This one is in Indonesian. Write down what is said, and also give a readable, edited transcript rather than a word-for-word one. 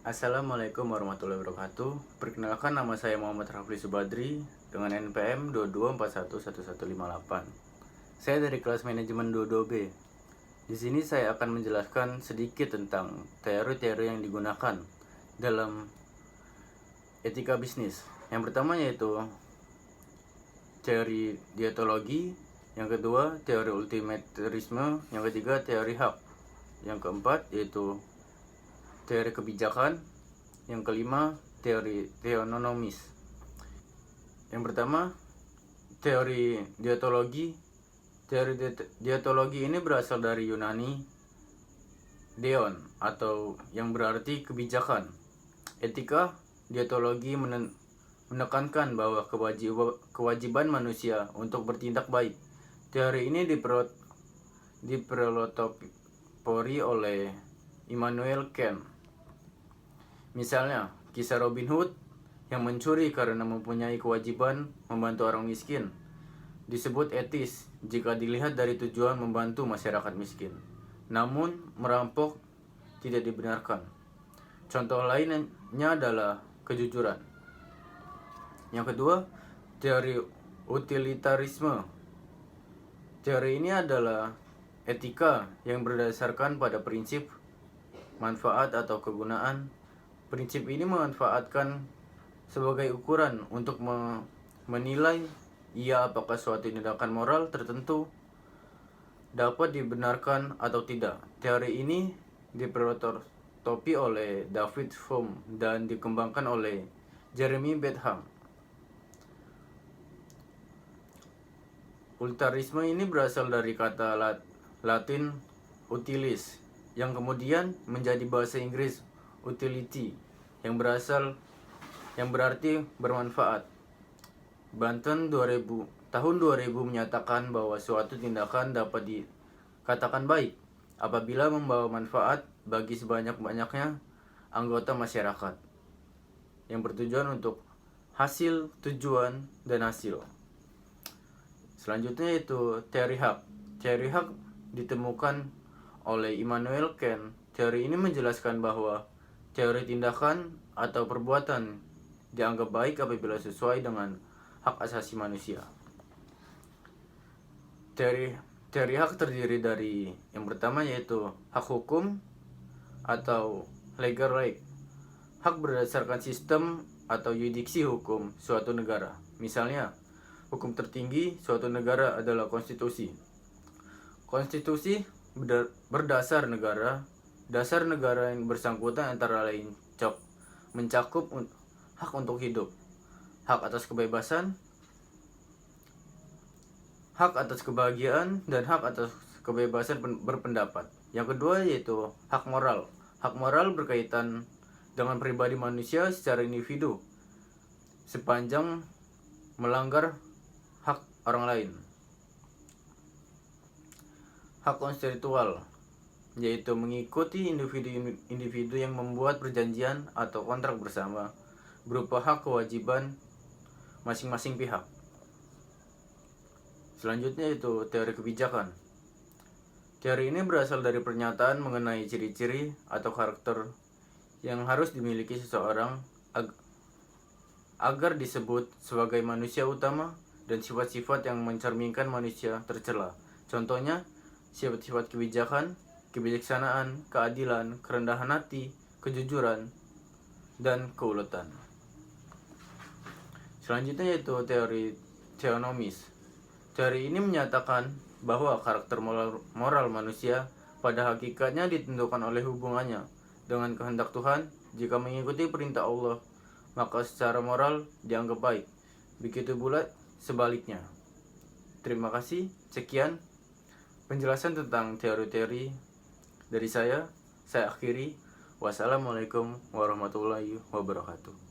Assalamualaikum warahmatullahi wabarakatuh. Perkenalkan, nama saya Muhammad Rafli Subadri dengan NPM 22411158. Saya dari kelas manajemen 22B. Di sini saya akan menjelaskan sedikit tentang teori-teori yang digunakan dalam etika bisnis. Yang pertama yaitu teori deontologi, yang kedua teori ultimarisme, yang ketiga teori hak, yang keempat yaitu teori kebijakan, yang kelima teori teonomis. Yang pertama, teori deontologi. Teori deontologi ini berasal dari Yunani deon, atau yang berarti kebijakan. Etika deontologi menekankan bahwa kewajiban manusia untuk bertindak baik. Teori ini dipelopori oleh Immanuel Kant. Misalnya, kisah Robin Hood yang mencuri karena mempunyai kewajiban membantu orang miskin disebut etis jika dilihat dari tujuan membantu masyarakat miskin. Namun, merampok tidak dibenarkan. Contoh lainnya adalah kejujuran. Yang kedua, teori utilitarisme. Teori ini adalah etika yang berdasarkan pada prinsip manfaat atau kegunaan. Prinsip ini memanfaatkan sebagai ukuran untuk menilai apakah suatu tindakan moral tertentu dapat dibenarkan atau tidak. Teori ini diprototipi oleh David Hume dan dikembangkan oleh Jeremy Bentham. Utilitarisme ini berasal dari kata Latin utilis, yang kemudian menjadi bahasa Inggris utility, yang berarti bermanfaat. Banten tahun 2000 menyatakan bahwa suatu tindakan dapat dikatakan baik apabila membawa manfaat bagi sebanyak-banyaknya anggota masyarakat, yang bertujuan untuk hasil, tujuan, dan hasil. Selanjutnya yaitu teori hak. Teori hak ditemukan oleh Immanuel Kant. Teori ini menjelaskan bahwa teori tindakan atau perbuatan dianggap baik apabila sesuai dengan hak asasi manusia. Teori hak terdiri dari yang pertama yaitu hak hukum atau legal right. Hak berdasarkan sistem atau yudiksi hukum suatu negara. Misalnya, hukum tertinggi suatu negara adalah konstitusi. Konstitusi berdasar negara. Dasar negara yang bersangkutan antara lain mencakup hak untuk hidup, hak atas kebebasan, hak atas kebahagiaan, dan hak atas kebebasan berpendapat. Yang kedua yaitu hak moral. Hak moral berkaitan dengan pribadi manusia secara individu sepanjang melanggar hak orang lain. Hak konstitusional yaitu mengikuti individu yang membuat perjanjian atau kontrak bersama berupa hak kewajiban masing-masing pihak. Selanjutnya itu teori kebijakan. Teori ini berasal dari pernyataan mengenai ciri-ciri atau karakter yang harus dimiliki seseorang agar disebut sebagai manusia utama, dan sifat-sifat yang mencerminkan manusia tercela. Contohnya, sifat-sifat kebijakan, kebijaksanaan, keadilan, kerendahan hati, kejujuran, dan keuletan. Selanjutnya yaitu teori teonomis. Teori ini menyatakan bahwa karakter moral manusia pada hakikatnya ditentukan oleh hubungannya dengan kehendak Tuhan. Jika mengikuti perintah Allah, maka secara moral dianggap baik. Begitu pula sebaliknya. Terima kasih. Sekian penjelasan tentang teori-teori dari saya akhiri. Wassalamualaikum warahmatullahi wabarakatuh.